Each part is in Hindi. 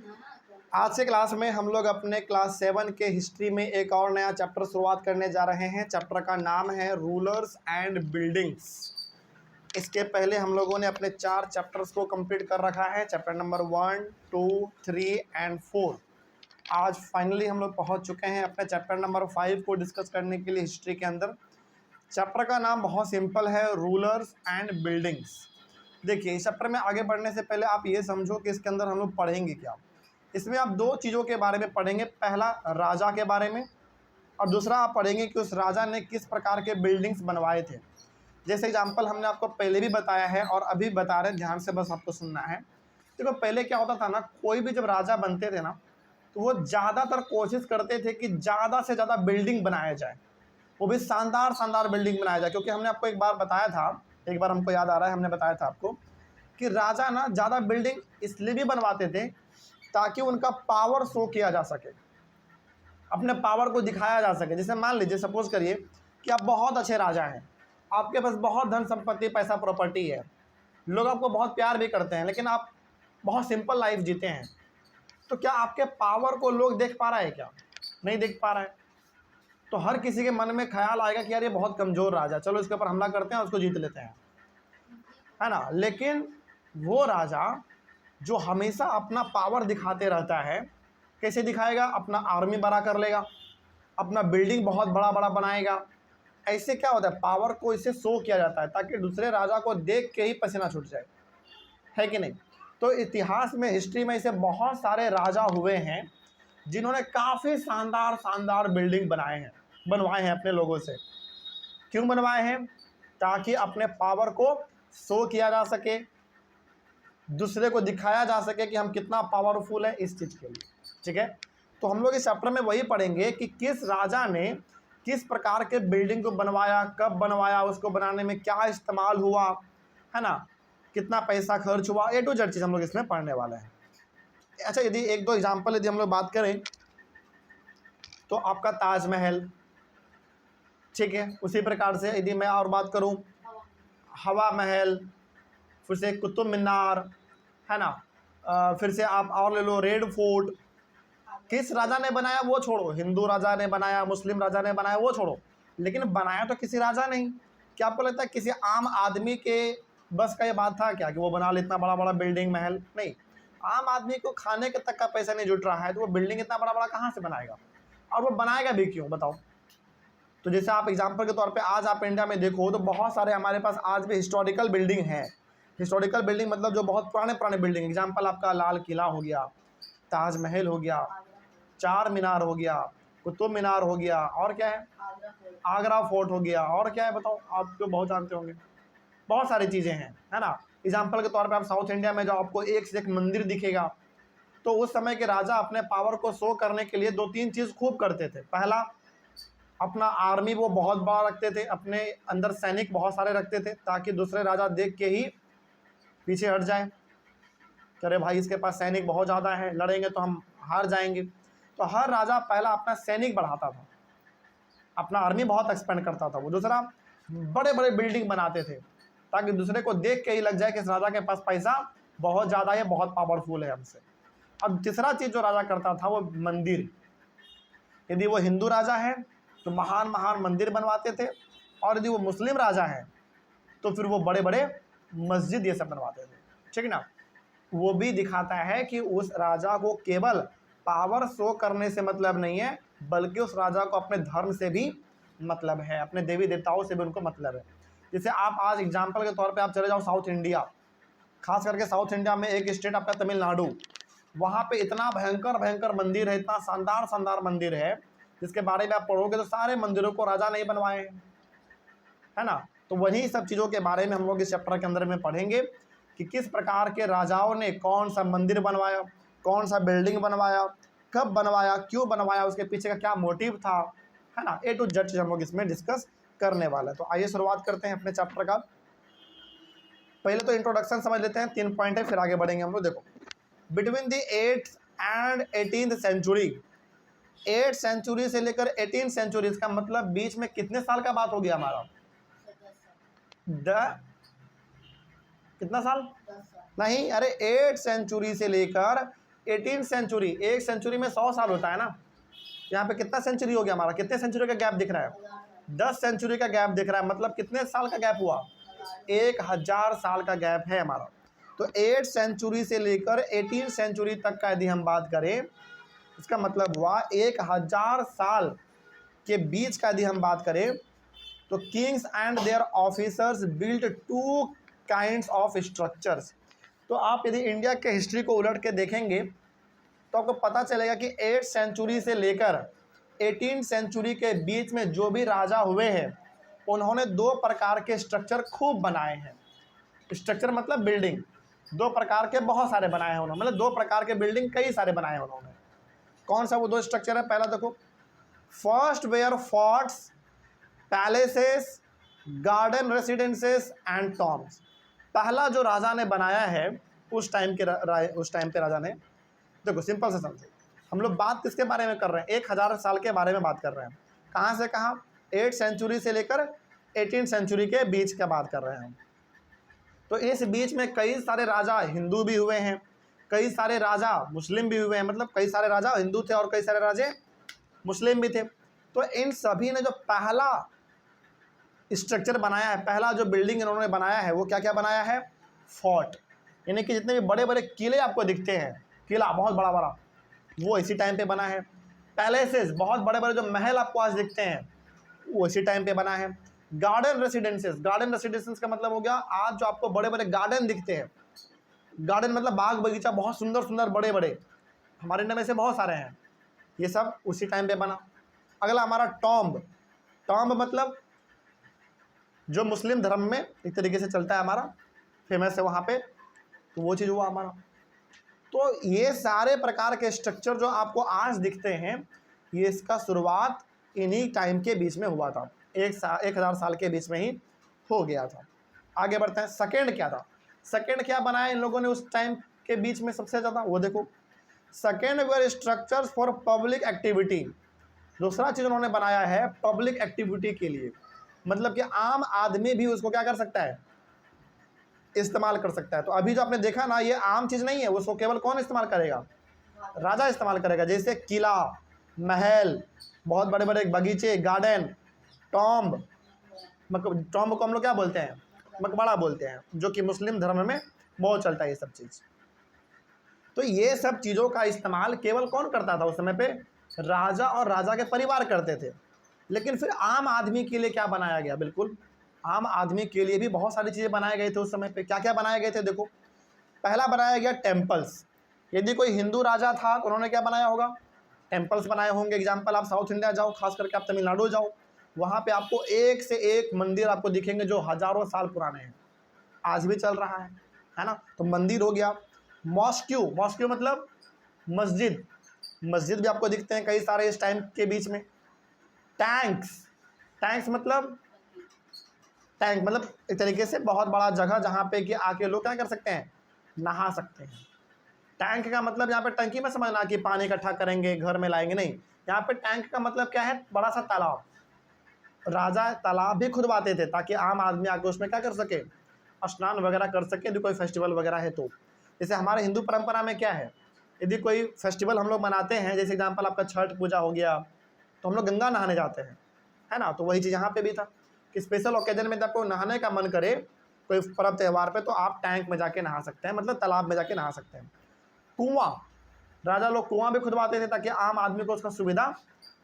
आज से क्लास में हम लोग अपने क्लास 7 के हिस्ट्री में एक और नया चैप्टर शुरुआत करने जा रहे हैं। चैप्टर का नाम है रूलर्स एंड बिल्डिंग्स। इसके पहले हम लोगों ने अपने 4 चैप्टर्स को कंप्लीट कर रखा है, चैप्टर नंबर 1, 2, 3 एंड 4। आज फाइनली हम लोग पहुंच चुके हैं अपने चैप्टर नंबर 5 को डिस्कस करने के लिए हिस्ट्री के अंदर। चैप्टर का नाम बहुत सिंपल है, रूलर्स एंड बिल्डिंग्स। देखिए, इस चैप्टर में आगे बढ़ने से पहले आप ये समझो कि इसके अंदर हम लोग पढ़ेंगे क्या। इसमें आप 2 चीज़ों के बारे में पढ़ेंगे, पहला राजा के बारे में और दूसरा आप पढ़ेंगे कि उस राजा ने किस प्रकार के बिल्डिंग्स बनवाए थे। जैसे एग्जाम्पल हमने आपको पहले भी बताया है और अभी बता रहे हैं, ध्यान से बस आपको सुनना है। देखो, पहले क्या होता था ना, कोई भी जब राजा बनते थे ना, तो वो ज़्यादातर कोशिश करते थे कि ज़्यादा से ज़्यादा बिल्डिंग बनाया जाए, वो भी शानदार शानदार बिल्डिंग बनाया जाए। क्योंकि हमने आपको एक बार बताया था, एक बार हमको याद आ रहा है, हमने बताया था आपको कि राजा ना ज़्यादा बिल्डिंग इसलिए भी बनवाते थे ताकि उनका पावर शो किया जा सके, अपने पावर को दिखाया जा सके। जैसे मान लीजिए, सपोज करिए कि आप बहुत अच्छे राजा हैं, आपके पास बहुत धन संपत्ति, पैसा, प्रॉपर्टी है, लोग आपको बहुत प्यार भी करते हैं, लेकिन आप बहुत सिंपल लाइफ जीते हैं। तो क्या आपके पावर को लोग देख पा रहा है? क्या नहीं देख पा रहा है। तो हर किसी के मन में ख्याल आएगा कि यार ये बहुत कमज़ोर राजा, चलो इसके ऊपर हमला करते हैं, उसको जीत लेते हैं, है ना। लेकिन वो राजा जो हमेशा अपना पावर दिखाते रहता है, कैसे दिखाएगा? अपना आर्मी बड़ा कर लेगा, अपना बिल्डिंग बहुत बड़ा बड़ा बनाएगा। ऐसे क्या होता है, पावर को इसे शो किया जाता है ताकि दूसरे राजा को देख के ही पसीना छूट जाए, है कि नहीं। तो इतिहास में, हिस्ट्री में ऐसे बहुत सारे राजा हुए हैं जिन्होंने काफ़ी शानदार शानदार बिल्डिंग बनवाए हैं अपने लोगों से। क्यों बनवाए हैं? ताकि अपने पावर को शो किया जा सके, दूसरे को दिखाया जा सके कि हम कितना पावरफुल है इस चीज़ के लिए, ठीक है। तो हम लोग इस चैप्टर में वही पढ़ेंगे कि किस राजा ने किस प्रकार के बिल्डिंग को बनवाया, कब बनवाया, उसको बनाने में क्या इस्तेमाल हुआ, है ना, कितना पैसा खर्च हुआ, A to Z चीज़ हम लोग इसमें पढ़ने वाले हैं। अच्छा, यदि 1-2 एग्जाम्पल यदि हम लोग बात करें तो आपका ताजमहल, ठीक है। उसी प्रकार से यदि मैं और बात करूं, हवा महल, फिर से कुतुब मीनार, है ना, फिर से आप और ले लो रेड फोर्ट। किस राजा ने बनाया वो छोड़ो, हिंदू राजा ने बनाया, मुस्लिम राजा ने बनाया वो छोड़ो, लेकिन बनाया तो किसी राजा नहीं। क्या आपको लगता है किसी आम आदमी के बस का ये बात था क्या कि वो बना ले इतना बड़ा बड़ा बिल्डिंग महल? नहीं। आम आदमी को खाने के तक का पैसा नहीं जुट रहा है तो वो बिल्डिंग इतना बड़ा बड़ा कहाँ से बनाएगा, और वो बनाएगा भी क्यों, बताओ। तो जैसे आप एग्जाम्पल के तौर पे आज आप इंडिया में देखो तो बहुत सारे हमारे पास आज भी हिस्टोरिकल बिल्डिंग हैं। हिस्टोरिकल बिल्डिंग मतलब जो बहुत पुराने पुराने बिल्डिंग, एग्जाम्पल आपका लाल किला हो गया, ताजमहल हो गया, चार मीनार हो गया, कुतुब मीनार हो गया, और क्या है, आगरा फोर्ट हो गया, और क्या है बताओ, आप तो बहुत जानते होंगे, बहुत सारी चीज़ें हैं, है ना। एग्जाम्पल के तौर पे आप साउथ इंडिया में जाओ, आपको एक से एक मंदिर दिखेगा। तो उस समय के राजा अपने पावर को शो करने के लिए 2-3 चीज़ खूब करते थे। पहला, अपना आर्मी वो बहुत बड़ा रखते थे, अपने अंदर सैनिक बहुत सारे रखते थे ताकि दूसरे राजा देख के ही पीछे हट जाए, अरे भाई इसके पास सैनिक बहुत ज़्यादा है, लड़ेंगे तो हम हार जाएंगे। तो हर राजा पहला अपना सैनिक बढ़ाता था, अपना आर्मी बहुत एक्सपेंड करता था। वो दूसरा, बड़े बड़े बिल्डिंग बनाते थे ताकि दूसरे को देख के ही लग जाए कि इस राजा के पास पैसा बहुत ज़्यादा है, बहुत पावरफुल है हमसे। अब तीसरा चीज़ जो राजा करता था वो मंदिर। यदि वो हिंदू राजा है तो महान महान मंदिर बनवाते थे, और यदि वो मुस्लिम राजा है तो फिर वो बड़े बड़े मस्जिद ये सब बनवाते थे, ठीक है ना। वो भी दिखाता है कि उस राजा को केवल पावर शो करने से मतलब नहीं है, बल्कि उस राजा को अपने धर्म से भी मतलब है, अपने देवी देवताओं से भी उनको मतलब है। जैसे आप आज एग्जाम्पल के तौर पे आप चले जाओ साउथ इंडिया, खास करके साउथ इंडिया में एक स्टेट आपका तमिलनाडु, वहाँ पे इतना भयंकर भयंकर मंदिर है, इतना शानदार शानदार मंदिर है, जिसके बारे में आप पढ़ोगे तो सारे मंदिरों को राजा नहीं बनवाए हैं, है ना। तो वही सब चीज़ों के बारे में हम लोग इस चैप्टर के अंदर में पढ़ेंगे कि किस प्रकार के राजाओं ने कौन सा मंदिर बनवाया, कौन सा बिल्डिंग बनवाया, कब बनवाया, क्यों बनवाया, उसके पीछे का क्या मोटिव था, है ना। A to Z चीज़ हम लोग इसमें डिस्कस करने वाला है। तो आइए शुरुआत करते हैं अपने चैप्टर का। पहले तो इंट्रोडक्शन समझ लेते हैं, 3 पॉइंट है, फिर आगे बढ़ेंगे हम लोग। देखो, between the 8th and 18th century, 8th century से लेकर 18th सेंचुरी, इसका मतलब बीच में कितने साल का बात हो गया हमारा? कितना साल? 10 साल नहीं, अरे 8th सेंचुरी से लेकर 18 सेंचुरी, एक सेंचुरी में 100 साल होता है ना, यहाँ पे कितना सेंचुरी हो गया हमारा, कितने सेंचुरी का गैप दिख रहा है, 10 सेंचुरी का गैप दिख रहा है, मतलब कितने साल का गैप हुआ, 1000 साल का गैप है हमारा। तो 8 सेंचुरी से लेकर 18 सेंचुरी तक का यदि हम बात करें, इसका मतलब हुआ 1000 साल के बीच का यदि हम बात करें, तो Kings and there officers built 2 kinds of structures. तो आप यदि इंडिया के हिस्ट्री को उलट के देखेंगे तो आपको पता चलेगा कि 8 सेंचुरी से लेकर 18 सेंचुरी के बीच में जो भी राजा हुए हैं उन्होंने 2 प्रकार के स्ट्रक्चर खूब बनाए हैं। स्ट्रक्चर मतलब बिल्डिंग, 2 प्रकार के बहुत सारे बनाए हैं उन्होंने, मतलब 2 प्रकार के बिल्डिंग कई सारे बनाए हैं उन्होंने। कौन सा वो 2 स्ट्रक्चर है, पहला देखो, first were forts, palaces, garden residences and tombs. पहला जो राजा ने बनाया है उस टाइम पे राजा ने, देखो सिंपल से समझो, हम लोग बात किसके बारे में कर रहे हैं, 1000 साल के बारे में बात कर रहे हैं। कहाँ से कहाँ, 8 सेंचुरी से लेकर 18 सेंचुरी के बीच का बात कर रहे हैं हम। तो इस बीच में कई सारे राजा हिंदू भी हुए हैं, कई सारे राजा मुस्लिम भी हुए हैं, मतलब कई सारे राजा हिंदू थे और कई सारे राजे मुस्लिम भी थे। तो इन सभी ने जो पहला स्ट्रक्चर बनाया है, पहला जो बिल्डिंग इन्होंने बनाया है, वो क्या क्या बनाया है, फोर्ट, यानी कि जितने भी बड़े बड़े किले आपको दिखते हैं, किला बहुत बड़ा बड़ा, वो इसी टाइम पे बना है। पैलेसेस, बहुत बड़े बड़े जो महल आपको आज दिखते हैं, वो इसी टाइम पे बना है। गार्डन रेसिडेंसेस, गार्डन रेसिडेंसेस का मतलब हो गया आज जो आपको बड़े बड़े गार्डन दिखते हैं, गार्डन मतलब बाग बगीचा, बहुत सुंदर सुंदर बड़े बड़े, हमारे इंडिया में से बहुत सारे हैं, ये सब उसी टाइम पे बना। अगला हमारा टॉम्ब, टॉम्ब मतलब जो मुस्लिम धर्म में एक तरीके से चलता है, हमारा फेमस है वहाँ पे, तो वो चीज़ हुआ हमारा। तो ये सारे प्रकार के स्ट्रक्चर जो आपको आज दिखते हैं, ये इसका शुरुआत इन्हीं टाइम के बीच में हुआ था, 1000 साल के बीच में ही हो गया था। आगे बढ़ते हैं, सेकंड क्या था, सेकंड क्या बनाया इन लोगों ने उस टाइम के बीच में सबसे ज़्यादा, वो देखो, second were structures for public activity. दूसरा चीज़ उन्होंने बनाया है पब्लिक एक्टिविटी के लिए, मतलब कि आम आदमी भी उसको क्या कर सकता है, इस्तेमाल कर सकता है। तो अभी जो आपने देखा ना, ये आम चीज़ नहीं है, उसको केवल कौन इस्तेमाल करेगा, राजा इस्तेमाल करेगा। जैसे किला, महल, बहुत बड़े बड़े बगीचे, गार्डन, टॉम्ब, टॉम्ब को हम लोग क्या बोलते हैं, मकबरा बोलते हैं, जो कि मुस्लिम धर्म में बहुत चलता है ये सब चीज़। तो ये सब चीज़ों का इस्तेमाल केवल कौन करता था उस समय पे, राजा और राजा के परिवार करते थे। लेकिन फिर आम आदमी के लिए क्या बनाया गया, बिल्कुल आम आदमी के लिए भी बहुत सारी चीज़ें बनाए गए थे उस समय पे। क्या क्या बनाए गए थे, देखो, पहला बनाया गया टेम्पल्स। यदि कोई हिंदू राजा था तो उन्होंने क्या बनाया होगा, टेम्पल्स बनाए होंगे। एग्जाम्पल, आप साउथ इंडिया जाओ, खास करके आप तमिलनाडु जाओ, वहाँ पे आपको एक से एक मंदिर आपको दिखेंगे जो हज़ारों साल पुराने हैं, आज भी चल रहा है ना। तो मंदिर हो गया। मॉस्क्यू, मॉस्क्यू मतलब मस्जिद, मस्जिद भी आपको दिखते हैं कई सारे इस टाइम के बीच में। टैंक्स, टैंक्स मतलब टैंक मतलब एक तरीके से बहुत बड़ा जगह जहाँ पे कि आके लोग क्या कर सकते हैं, नहा सकते हैं। टैंक का मतलब यहाँ पे टंकी में समझना कि पानी इकट्ठा करेंगे घर में लाएंगे, नहीं, यहाँ पे टैंक का मतलब क्या है, बड़ा सा तालाब। राजा तालाब भी खुदवाते थे ताकि आम आदमी आके उसमें क्या कर सके, स्नान वगैरह कर सके, यदि कोई फेस्टिवल वगैरह है तो। जैसे हमारे हिंदू परंपरा में क्या है, यदि कोई फेस्टिवल हम लोग मनाते हैं, जैसे एग्जाम्पल आपका छठ पूजा हो गया, तो हम लोग गंगा नहाने जाते हैं, है ना। तो वही चीज़ यहाँ पे भी था कि स्पेशल ओकेजन में जब आपको नहाने का मन करे कोई पर्व त्यौहार पे, तो आप टैंक में जाके नहा सकते हैं, मतलब तालाब में जाके नहा सकते हैं। कुआं, राजा लोग कुआं भी खुदवाते थे ताकि आम आदमी को उसका सुविधा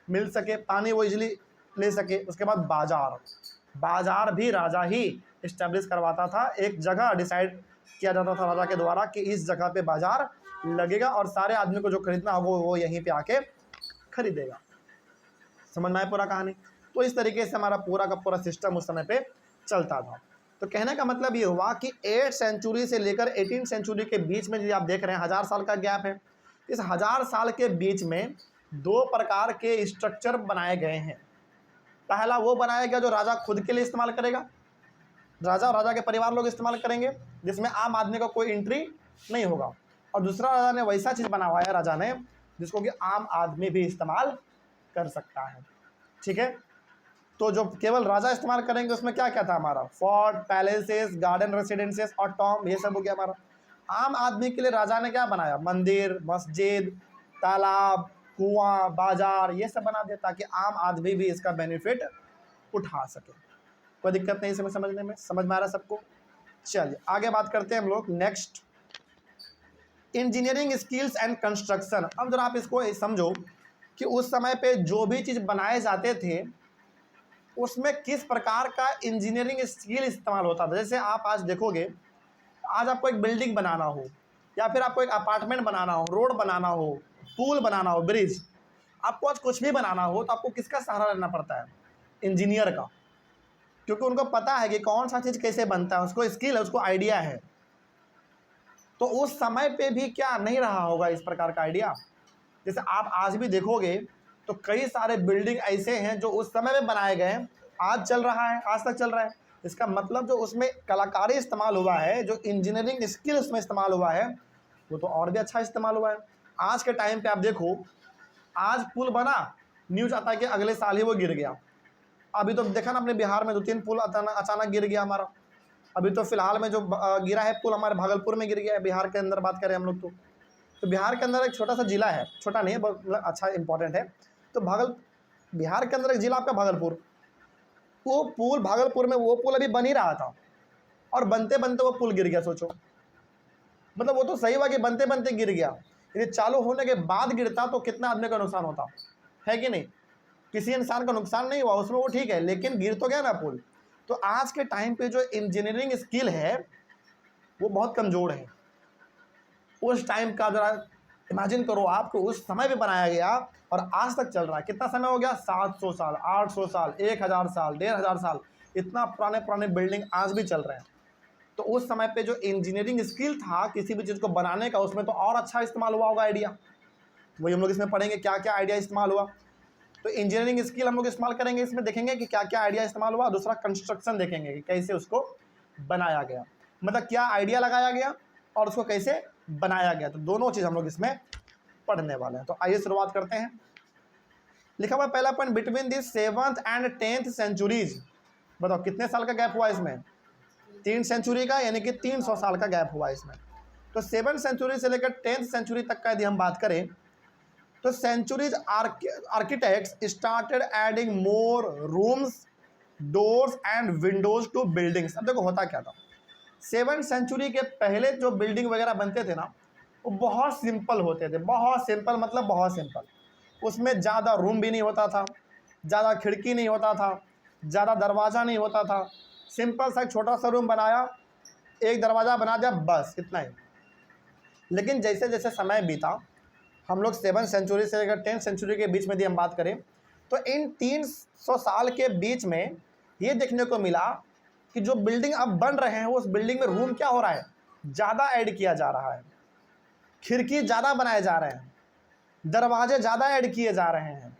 मिल सके, पानी वो इजीली ले सके। उसके बाद बाजार, बाजार भी राजा ही इस्टेब्लिश करवाता था, एक जगह डिसाइड किया जाता था राजा के द्वारा कि इस जगह पे बाजार लगेगा और सारे आदमी को जो खरीदना होगा वो यहीं पे आके खरीदेगा। समझ में आया पूरा कहानी। तो इस तरीके से हमारा पूरा का पूरा सिस्टम उस समय पे चलता था। तो कहने का मतलब ये हुआ कि 8 सेंचुरी से लेकर 18 सेंचुरी के बीच में जो आप देख रहे हैं 1000 साल का गैप है, इस 1000 साल के बीच में 2 प्रकार के स्ट्रक्चर बनाए गए हैं। पहला वो बनाया गया जो राजा खुद के लिए इस्तेमाल करेगा, राजा और राजा के परिवार लोग इस्तेमाल करेंगे, जिसमें आम आदमी का कोई एंट्री नहीं होगा। और दूसरा राजा ने वैसा चीज़ बनवाया राजा ने जिसको कि आम आदमी भी इस्तेमाल कर सकता है, ठीक है। तो जो केवल राजा इस्तेमाल करेंगे उसमें क्या क्या था हमारा, फोर्ट, पैलेसेस, गार्डन रेसिडेंसेस और टॉम, ये सब हो गया हमारा। आम आदमी के लिए राजा ने क्या बनाया? मंदिर, मस्जिद, तालाब, कुआं, बाजार, ये सब बना दिया ताकि आम आदमी भी इसका बेनिफिट उठा सके। कोई दिक्कत नहीं इसमें समझने में, समझ में आ रहा है सबको? चलिए आगे बात करते हैं हम लोग। Next, engineering skills and construction. अब जरा आप इसको समझो कि उस समय पे जो भी चीज़ बनाए जाते थे उसमें किस प्रकार का इंजीनियरिंग स्किल इस्तेमाल होता था। जैसे आप आज देखोगे, आज आपको एक बिल्डिंग बनाना हो या फिर आपको एक अपार्टमेंट बनाना हो, रोड बनाना हो, पुल बनाना हो, ब्रिज, आपको आज कुछ भी बनाना हो तो आपको किसका सहारा लेना पड़ता है? इंजीनियर का, क्योंकि उनको पता है कि कौन सा चीज़ कैसे बनता है, उसको स्किल है, उसको आइडिया है। तो उस समय पे भी क्या नहीं रहा होगा इस प्रकार का आइडिया? जैसे आप आज भी देखोगे तो कई सारे बिल्डिंग ऐसे हैं जो उस समय में बनाए गए हैं, आज चल रहा है, आज तक चल रहा है। इसका मतलब जो उसमें कलाकारी इस्तेमाल हुआ है, जो इंजीनियरिंग स्किल उसमें इस्तेमाल हुआ है, वो तो और भी अच्छा इस्तेमाल हुआ है। आज के टाइम पे आप देखो, आज पुल बना, न्यूज आता है कि अगले साल ही वो गिर गया। अभी तो देखा ना अपने बिहार में 2-3 पुल अचानक गिर गया हमारा। अभी तो फिलहाल में जो गिरा है पुल हमारे भागलपुर में गिर गया है। बिहार के अंदर बात करें हम लोग तो बिहार के अंदर एक छोटा सा जिला है, छोटा नहीं है, बहुत अच्छा इंपॉर्टेंट है। तो बिहार के अंदर एक जिला आपका भागलपुर, वो पुल भागलपुर में वो पुल अभी बन ही रहा था और बनते बनते वो पुल गिर गया। सोचो, मतलब वो तो सही हुआ कि बनते बनते गिर गया, यदि चालू होने के बाद गिरता तो कितना आदमी का नुकसान होता है कि नहीं? किसी इंसान का नुकसान नहीं हुआ उसमें, वो ठीक है, लेकिन गिर तो गया ना पुल। तो आज के टाइम पे जो इंजीनियरिंग स्किल है वो बहुत कमज़ोर है। उस टाइम का जरा इमेजिन करो, आपको उस समय पे बनाया गया और आज तक चल रहा है। कितना समय हो गया? 700 साल, 800 साल, 1000 साल, 1500 साल, इतना पुराने पुराने बिल्डिंग आज भी चल रहे हैं। तो उस समय पे जो इंजीनियरिंग स्किल था किसी भी चीज़ को बनाने का, उसमें तो और अच्छा इस्तेमाल हुआ होगा आइडिया। वही हम लोग इसमें पढ़ेंगे क्या क्या आइडिया इस्तेमाल हुआ। तो इंजीनियरिंग स्किल हम लोग इस्तेमाल करेंगे, इसमें देखेंगे कि क्या क्या आइडिया इस्तेमाल हुआ। दूसरा कंस्ट्रक्शन देखेंगे कि कैसे उसको बनाया गया, मतलब क्या आइडिया लगाया गया और उसको कैसे बनाया गया। तो दोनों चीज़ हम लोग इसमें पढ़ने वाले हैं। तो आइए शुरुआत करते हैं। लिखा हुआ पहला point, between the 7th and 10th centuries. बताओ कितने साल का गैप हुआ इसमें? 3 सेंचुरी का, यानी कि 300 साल का गैप हुआ इसमें। तो 7th सेंचुरी से लेकर 10th सेंचुरी तक का यदि हम बात करें तो centuries architects started adding more rooms, doors and windows to buildings. अब देखो होता क्या था, 7th सेंचुरी के पहले जो बिल्डिंग वगैरह बनते थे ना, वो बहुत सिंपल होते थे। बहुत सिंपल मतलब बहुत सिंपल। उसमें ज़्यादा रूम भी नहीं होता था, ज़्यादा खिड़की नहीं होता था, ज़्यादा दरवाज़ा नहीं होता था। सिंपल सा छोटा सा रूम बनाया, एक दरवाज़ा बना दिया, बस इतना ही। लेकिन जैसे जैसे समय बीता, हम लोग 7th सेंचुरी से लेकर 10th सेंचुरी के बीच में यदि हम बात करें तो इन 300 साल के बीच में ये देखने को मिला कि जो बिल्डिंग अब बन रहे हैं उस बिल्डिंग में रूम क्या हो रहा है? ज़्यादा ऐड किया जा रहा है, खिड़की ज़्यादा बनाए जा रहे हैं, दरवाजे ज़्यादा ऐड किए जा रहे हैं।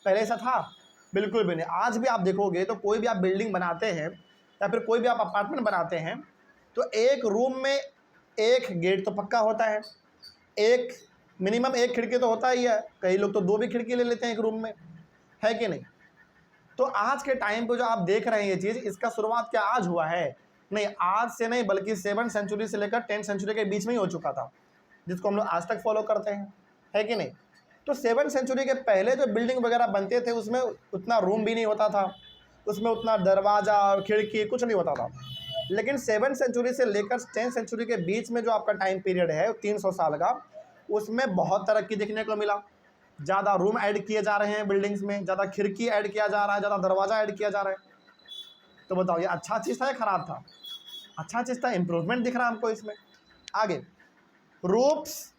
पहले ऐसा था? बिल्कुल भी नहीं। आज भी आप देखोगे तो कोई भी आप बिल्डिंग बनाते हैं या फिर कोई भी आप अपार्टमेंट बनाते हैं तो एक रूम में एक गेट तो पक्का होता है, एक मिनिमम एक खिड़की तो होता ही है। कई लोग तो 2 भी खिड़की ले लेते हैं एक रूम में, है कि नहीं? तो आज के टाइम पे जो आप देख रहे हैं ये चीज़, इसका शुरुआत क्या आज हुआ है? नहीं, आज से नहीं, बल्कि 7th सेंचुरी से लेकर 10th सेंचुरी के बीच में ही हो चुका था, जिसको हम लोग आज तक फॉलो करते हैं, है कि नहीं? तो 7th सेंचुरी के पहले जो बिल्डिंग वगैरह बनते थे उसमें उतना रूम भी नहीं होता था, उसमें उतना दरवाज़ा और खिड़की कुछ नहीं होता था। लेकिन 7th सेंचुरी से लेकर 10th सेंचुरी के बीच में जो आपका टाइम पीरियड है 300 साल का, उसमें बहुत तरक्की देखने को मिला। ज़्यादा रूम ऐड किए जा रहे हैं बिल्डिंग्स में, ज़्यादा खिड़की ऐड किया जा रहा है, ज़्यादा दरवाज़ा ऐड किया जा रहा है। तो बताओ ये अच्छा चीज़ था या ख़राब था? अच्छा चीज़ था, इम्प्रूवमेंट दिख रहा है हमको इसमें। आगे, roofs,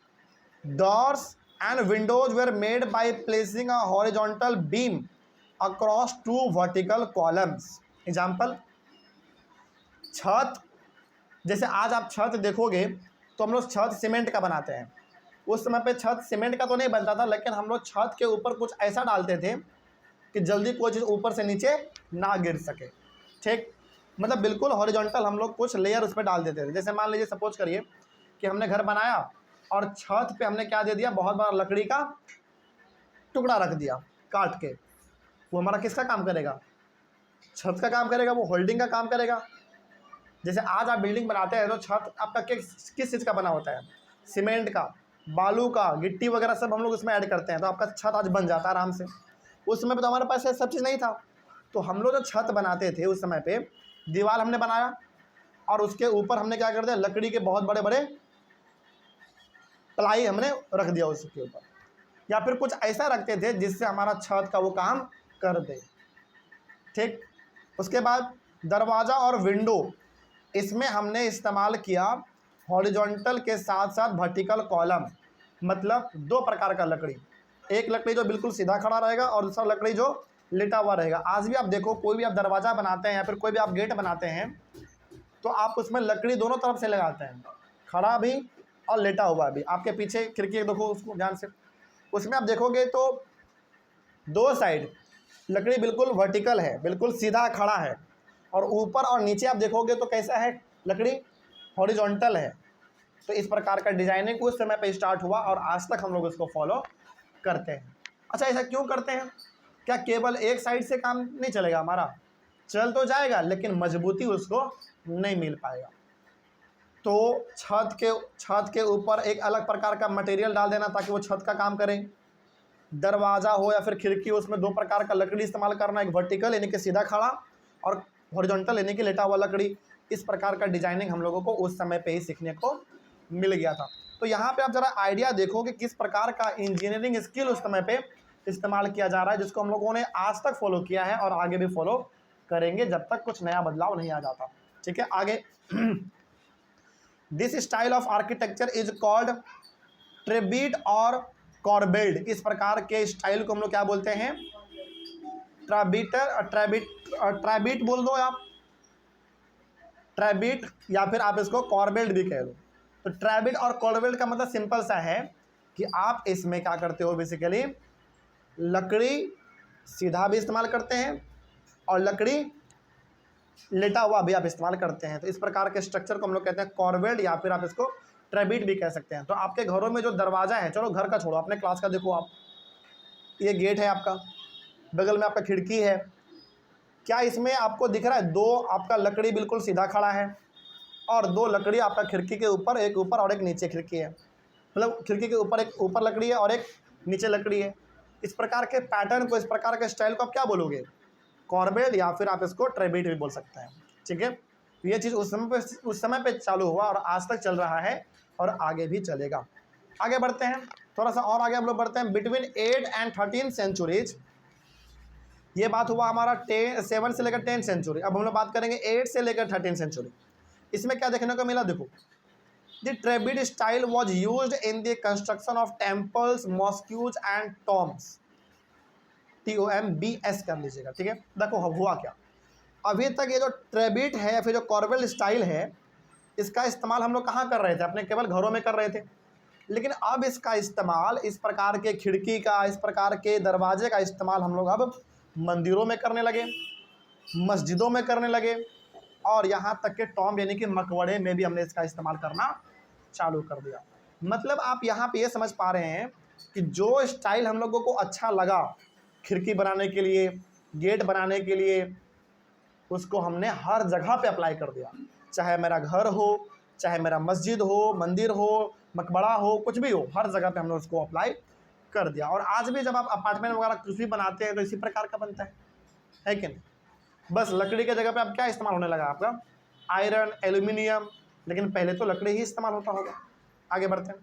doors and Windows were made by placing a horizontal beam across 2 vertical columns. Example, छत, जैसे आज आप छत देखोगे तो हम लोग छत सीमेंट का बनाते हैं। उस समय पे छत सीमेंट का तो नहीं बनता था, लेकिन हम लोग छत के ऊपर कुछ ऐसा डालते थे कि जल्दी कोई चीज़ ऊपर से नीचे ना गिर सके। ठीक, मतलब बिल्कुल हॉरिजॉन्टल हम लोग कुछ लेयर उसमें डाल देते थे। जैसे मान लीजिए सपोज करिए कि हमने घर बनाया और छत पे हमने क्या दे दिया, बहुत बड़ा लकड़ी का टुकड़ा रख दिया काट के। वो हमारा किसका काम करेगा? छत का काम करेगा, वो होल्डिंग का काम करेगा। जैसे आज आप बिल्डिंग बनाते हैं तो छत आपका किस चीज़ का बना होता है, सीमेंट का, बालू का, गिट्टी वगैरह सब हम लोग उसमें ऐड करते हैं, तो आपका छत आज बन जाता है आराम से। उस समय पे तो हमारे पास ये सब चीज़ नहीं था, तो हम लोग जो छत बनाते थे उस समय पे दीवार हमने बनाया और उसके ऊपर हमने क्या कर दिया, लकड़ी के बहुत बड़े बड़े प्लाई हमने रख दिया उसके ऊपर, या फिर कुछ ऐसा रखते थे जिससे हमारा छत का वो काम कर दे। ठीक, उसके बाद दरवाज़ा और विंडो, इसमें हमने इस्तेमाल किया हॉरिजॉन्टल के साथ साथ वर्टिकल कॉलम, मतलब दो प्रकार का लकड़ी, एक लकड़ी जो बिल्कुल सीधा खड़ा रहेगा और दूसरा लकड़ी जो लेटा हुआ रहेगा। आज भी आप देखो, कोई भी आप दरवाज़ा बनाते हैं या फिर कोई भी आप गेट बनाते हैं तो आप उसमें लकड़ी दोनों तरफ से लगाते हैं, खड़ा भी और लेटा हुआ भी। आपके पीछे खिड़की देखो उसको ध्यान से, उसमें आप देखोगे तो दो साइड लकड़ी बिल्कुल वर्टिकल है, बिल्कुल सीधा खड़ा है, और ऊपर और नीचे आप देखोगे तो कैसा है, लकड़ी हॉरिजॉन्टल है। तो इस प्रकार का डिजाइनिंग उस समय पे स्टार्ट हुआ और आज तक हम लोग इसको फॉलो करते हैं। अच्छा, ऐसा क्यों करते हैं? क्या केवल एक साइड से काम नहीं चलेगा हमारा? चल तो जाएगा लेकिन मजबूती उसको नहीं मिल पाएगा। तो छत के ऊपर एक अलग प्रकार का मटेरियल डाल देना ताकि वो छत का काम करे। दरवाज़ा हो या फिर खिड़की, उसमें दो प्रकार का लकड़ी इस्तेमाल करना, एक वर्टिकल यानी कि सीधा खड़ा और हॉरिजॉन्टल यानी कि लेटा हुआ लकड़ी। इस प्रकार का डिजाइनिंग हम लोगों को उस समय पे ही सीखने को मिल गया था। तो यहाँ पे आप ज़रा आइडिया देखो कि किस प्रकार का इंजीनियरिंग स्किल उस समय पे इस्तेमाल किया जा रहा है, जिसको हम लोगों ने आज तक फॉलो किया है और आगे भी फॉलो करेंगे जब तक कुछ नया बदलाव नहीं आ जाता। ठीक है, आगे this style of architecture is called trabeate और कॉर्बेल्ड। इस प्रकार के स्टाइल को हम लोग क्या बोलते हैं? ट्रेबिट बोल दो आप, ट्रेबिट, या फिर आप इसको कॉर्बेल्ड भी कह दो। तो ट्रेबिट और कॉर्बेल्ड का मतलब सिंपल सा है कि आप इसमें क्या करते हो, बेसिकली लकड़ी सीधा भी इस्तेमाल करते हैं और लकड़ी लेटा हुआ भी आप इस्तेमाल करते हैं। तो इस प्रकार के स्ट्रक्चर को हम लोग कहते हैं कॉर्बेल्ड, या फिर आप इसको ट्रेबिट भी कह सकते हैं। तो आपके घरों में जो दरवाज़ा है, चलो घर का छोड़ो, अपने क्लास का देखो आप, ये गेट है आपका, बगल में आपका खिड़की है, क्या इसमें आपको दिख रहा है दो आपका लकड़ी बिल्कुल सीधा खड़ा है और दो लकड़ी आपका खिड़की के ऊपर, एक ऊपर और एक नीचे खिड़की है, मतलब खिड़की के ऊपर एक ऊपर लकड़ी है और एक नीचे लकड़ी है। इस प्रकार के पैटर्न को, इस प्रकार के स्टाइल को आप क्या बोलोगे? कॉर्बेल्ड, या फिर आप इसको ट्रेबिट भी बोल सकते हैं। ठीक है, ये चीज़ उस समय पे चालू हुआ और आज तक चल रहा है और आगे भी चलेगा। आगे बढ़ते हैं, थोड़ा सा और आगे हम लोग बढ़ते हैं। बिटवीन 8 एंड 13 सेंचुरीज, ये बात हुआ हमारा 7 से लेकर 10 सेंचुरी। अब हम लोग बात करेंगे 8 से लेकर 13 सेंचुरी। इसमें क्या देखने को मिला? देखो, the trabeate style was use in the construction of temples, mosques and tombs. TOMBS कर लीजिएगा। ठीक है, देखो हुआ क्या, अभी तक ये जो ट्रेबिट है या फिर जो कॉर्बेल्ड स्टाइल है, इसका इस्तेमाल हम लोग कहाँ कर रहे थे? अपने केवल घरों में कर रहे थे। लेकिन अब इसका इस्तेमाल, इस प्रकार के खिड़की का, इस प्रकार के दरवाजे का इस्तेमाल हम लोग अब मंदिरों में करने लगे, मस्जिदों में करने लगे, और यहाँ तक के टॉम्ब यानी कि मकबरे में भी हमने इसका इस्तेमाल करना चालू कर दिया। मतलब आप यहाँ पे ये समझ पा रहे हैं कि जो स्टाइल हम लोगों को अच्छा लगा खिड़की बनाने के लिए, गेट बनाने के लिए, उसको हमने हर जगह पे अप्लाई कर दिया। चाहे मेरा घर हो, चाहे मेरा मस्जिद हो, मंदिर हो, मकबरा हो, कुछ भी हो, हर जगह पे हमने उसको अप्लाई कर दिया। और आज भी जब आप अपार्टमेंट वगैरह कुछ भी बनाते हैं तो इसी प्रकार का बनता है कि नहीं? बस लकड़ी के जगह पे अब क्या इस्तेमाल होने लगा? आपका आयरन, एल्यूमिनियम, लेकिन पहले तो लकड़ी ही इस्तेमाल होता होगा। आगे बढ़ते हैं।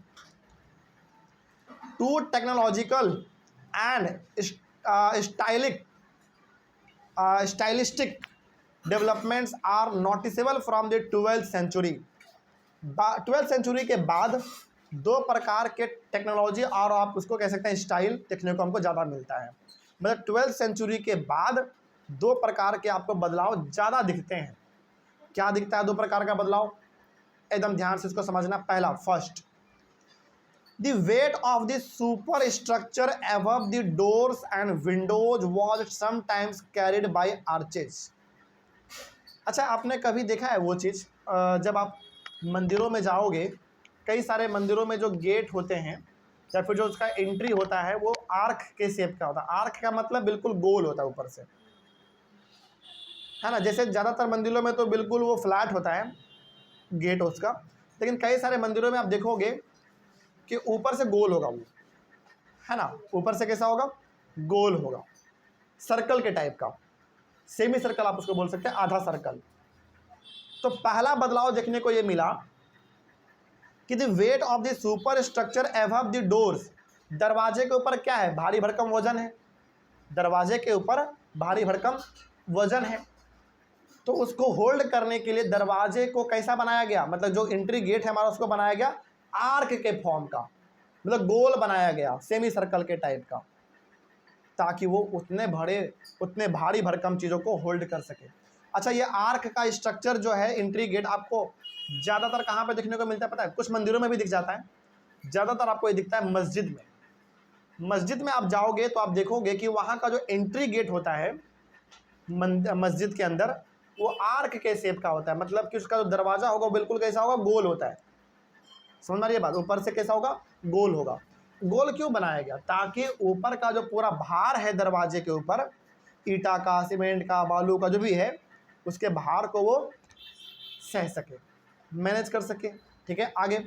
Two technological and stylistic developments are noticeable from the 12th century. 12th century के बाद दो प्रकार के टेक्नोलॉजी और आप उसको कह सकते हैं स्टाइल देखने को हमको ज़्यादा मिलता है। मतलब 12th सेंचुरी के बाद दो प्रकार के आपको बदलाव ज़्यादा दिखते हैं। क्या दिखता है दो प्रकार का बदलाव? एकदम ध्यान से इसको समझना। पहला, first, the weight of the super structure above the doors and Windows was sometimes carried by arches. अच्छा, आपने कभी देखा है वो चीज़, जब आप मंदिरों में जाओगे, कई सारे मंदिरों में जो गेट होते हैं या फिर जो उसका एंट्री होता है वो आर्क के शेप का होता है। आर्क का मतलब बिल्कुल गोल होता है ऊपर से। है ना। जैसे ज़्यादातर मंदिरों में तो बिल्कुल वो फ्लैट होता है गेट उसका, लेकिन कई सारे मंदिरों में आप देखोगे कि ऊपर से गोल होगा वो, है ना। ऊपर से कैसा होगा, गोल होगा, सर्कल के टाइप का, सेमी सर्कल आप उसको बोल सकते हैं, आधा सर्कल। तो पहला बदलाव देखने को ये मिला कि the weight of the super structure above the doors, दरवाजे के ऊपर क्या है, भारी भरकम वजन है, दरवाजे के ऊपर भारी भरकम वजन है। तो उसको होल्ड करने के लिए दरवाजे को कैसा बनाया गया, मतलब जो एंट्री गेट है हमारा उसको बनाया गया आर्क के फॉर्म का, मतलब गोल बनाया गया, सेमी सर्कल के टाइप का, ताकि वो उतने भारी भरकम चीज़ों को होल्ड कर सके। अच्छा, ये आर्क का स्ट्रक्चर जो है एंट्री गेट आपको ज़्यादातर कहाँ पे देखने को मिलता है पता है, कुछ मंदिरों में भी दिख जाता है, ज़्यादातर आपको ये दिखता है मस्जिद में। मस्जिद में आप जाओगे तो आप देखोगे कि वहाँ का जो एंट्री गेट होता है मस्जिद के अंदर, वो आर्क के शेप का होता है, मतलब कि उसका जो दरवाज़ा होगा वो बिल्कुल कैसा होगा, गोल होता है। समझ रही है बात, ऊपर से कैसा होगा, गोल होगा। गोल क्यों बनाया गया, ताकि ऊपर का जो पूरा भार है दरवाजे के ऊपर, ईटा का, सीमेंट का, बालू का, जो भी है, उसके भार को वो सह सके, मैनेज कर सके। ठीक है, आगे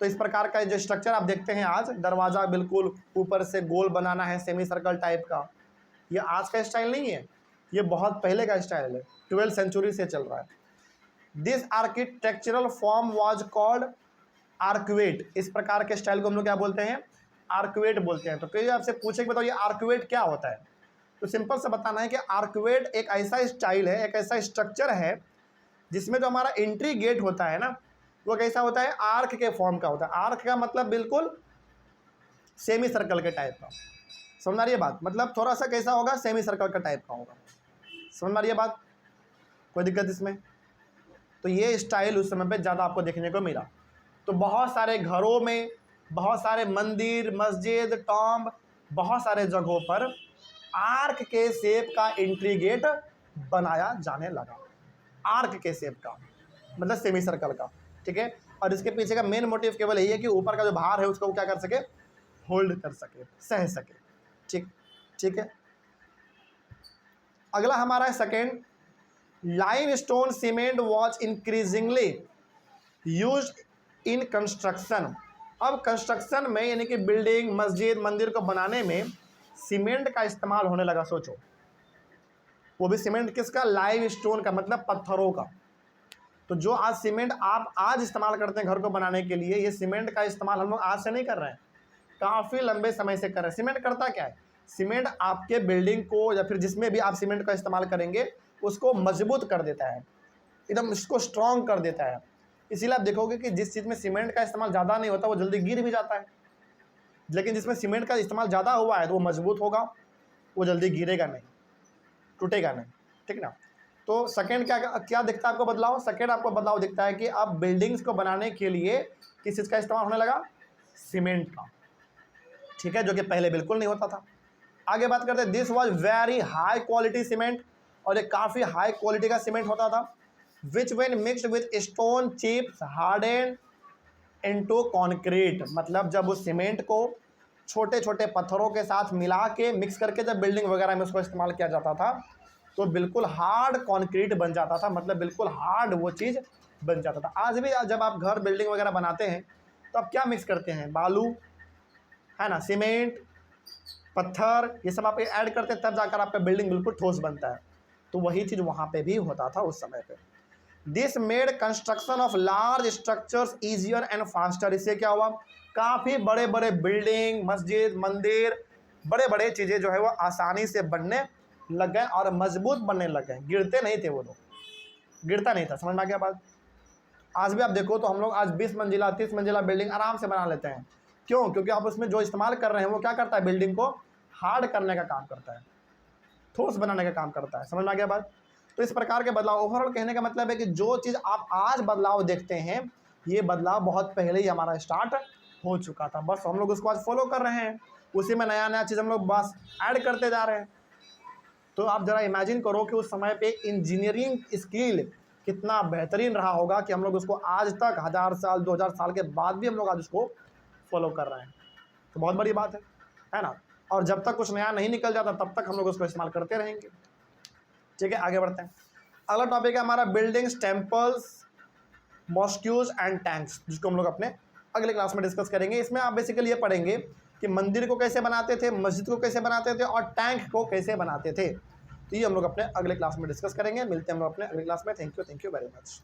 तो इस प्रकार का जो स्ट्रक्चर आप देखते हैं आज, दरवाज़ा बिल्कुल ऊपर से गोल बनाना है, सेमी सर्कल टाइप का, ये आज का स्टाइल नहीं है, ये बहुत पहले का स्टाइल है, 12वीं सेंचुरी से चल रहा है। This architectural form was called arcuate, इस प्रकार के स्टाइल को हम लोग क्या बोलते हैं, आर्कवेट बोलते हैं। तो कई आपसे पूछे कि बताओ ये आर्कवेट क्या होता है, तो सिंपल से बताना है कि आर्कवेट एक ऐसा स्टाइल है, एक ऐसा स्ट्रक्चर है जिसमें जो हमारा एंट्री गेट होता है ना, वो कैसा होता है, आर्क के फॉर्म का होता है। आर्क का मतलब बिल्कुल सेमी सर्कल के टाइप का, समझ आ रही है बात, मतलब थोड़ा सा कैसा होगा, सेमी सर्कल का टाइप का होगा, समझ आ रही है बात, कोई दिक्कत इसमें। तो ये स्टाइल उस समय पे ज़्यादा आपको देखने को मिला। तो बहुत सारे घरों में, बहुत सारे मंदिर, मस्जिद, टॉम्ब, बहुत सारे जगहों पर आर्क के शेप का एंट्री गेट बनाया जाने लगा, आर्क के शेप का, मतलब सेमी सर्कल का। ठीक है, और इसके पीछे का मेन मोटिव केवल यही है कि ऊपर का जो भार है उसको वो क्या कर सके, होल्ड कर सके, सह सके। ठीक है, अगला हमारा है second, limestone cement was increasingly used in construction. अब कंस्ट्रक्शन में, यानी कि बिल्डिंग, मस्जिद, मंदिर को बनाने में सीमेंट का इस्तेमाल होने लगा। सोचो, वो भी सीमेंट किसका, लाइमस्टोन का, मतलब पत्थरों का। तो जो आज सीमेंट आप आज इस्तेमाल करते हैं घर को बनाने के लिए, ये सीमेंट का इस्तेमाल हम लोग आज से नहीं कर रहे हैं, काफ़ी लंबे समय से कर रहे हैं। सीमेंट करता क्या है, सीमेंट आपके बिल्डिंग को या फिर जिसमें भी आप सीमेंट का इस्तेमाल करेंगे उसको मजबूत कर देता है, एकदम इसको स्ट्रॉन्ग कर देता है। इसीलिए आप देखोगे कि जिस चीज़ में सीमेंट का इस्तेमाल ज़्यादा नहीं होता वो जल्दी गिर भी जाता है, लेकिन जिसमें सीमेंट का इस्तेमाल ज़्यादा हुआ है तो वो मजबूत होगा, वो जल्दी गिरेगा नहीं, टूटेगा नहीं। ठीक ना। तो सेकेंड क्या दिखता है आपको बदलाव, सेकेंड आपको बदलाव दिखता है कि अब बिल्डिंग्स को बनाने के लिए किस चीज़ का इस्तेमाल होने लगा, सीमेंट का। ठीक है, जो कि पहले बिल्कुल नहीं होता था। आगे बात करते हैं, this was very high quality cement, और ये काफ़ी हाई क्वालिटी का सीमेंट होता था, which when mixed with stone chips hardened into concrete. मतलब जब उस सीमेंट को छोटे छोटे पत्थरों के साथ मिला के मिक्स करके जब बिल्डिंग वगैरह में उसको इस्तेमाल किया जाता था तो बिल्कुल हार्ड कॉन्क्रीट बन जाता था, मतलब बिल्कुल हार्ड वो चीज़ बन जाता था। आज भी जब आप घर बिल्डिंग वगैरह बनाते हैं तो आप क्या मिक्स करते हैं, बालू, है ना, सीमेंट, पत्थर, ये सब आप ऐड करते हैं, तब जाकर आपका बिल्डिंग बिल्कुल ठोस बनता है। तो वही चीज़ वहाँ पे भी होता था उस समय पे। This made construction of large structures easier and faster. इससे क्या हुआ, काफ़ी बड़े बड़े बिल्डिंग, मस्जिद, मंदिर, बड़े बड़े चीज़ें जो है वो आसानी से बनने लग गए और मजबूत बनने लग गए, गिरते नहीं थे वो लोग, गिरता नहीं था। समझ में आ गया बात। आज भी आप देखो तो हम लोग आज 20 मंजिला 30 मंजिला बिल्डिंग आराम से बना लेते हैं। क्यों, क्योंकि आप उसमें जो इस्तेमाल कर रहे हैं वो क्या करता है, बिल्डिंग को हार्ड करने का काम करता है, ठोस बनाने का काम करता है। समझ में आ गया बात। तो इस प्रकार के बदलाव, ओवरऑल कहने का मतलब है कि जो चीज़ आप आज बदलाव देखते हैं ये बदलाव बहुत पहले ही हमारा स्टार्ट हो चुका था, बस हम लोग उसको आज फॉलो कर रहे हैं, उसी में नया नया चीज़ हम लोग बस ऐड करते जा रहे हैं। तो आप ज़रा इमेजिन करो कि उस समय पे इंजीनियरिंग स्किल कितना बेहतरीन रहा होगा कि हम लोग उसको आज तक 1000 साल 2000 साल के बाद भी हम लोग आज उसको फॉलो कर रहे हैं। तो बहुत बड़ी बात है ना। और जब तक कुछ नया नहीं निकल जाता तब तक हम लोग उसको इस्तेमाल करते रहेंगे। ठीक है, आगे बढ़ते हैं। अगला टॉपिक है हमारा buildings, temples, mosques and tanks, जिसको हम लोग अपने अगले क्लास में डिस्कस करेंगे। इसमें आप बेसिकली ये पढ़ेंगे कि मंदिर को कैसे बनाते थे, मस्जिद को कैसे बनाते थे और टैंक को कैसे बनाते थे। तो ये हम लोग अपने अगले क्लास में डिस्कस करेंगे। मिलते हैं हम लोग अपने अगले क्लास में। Thank you very much.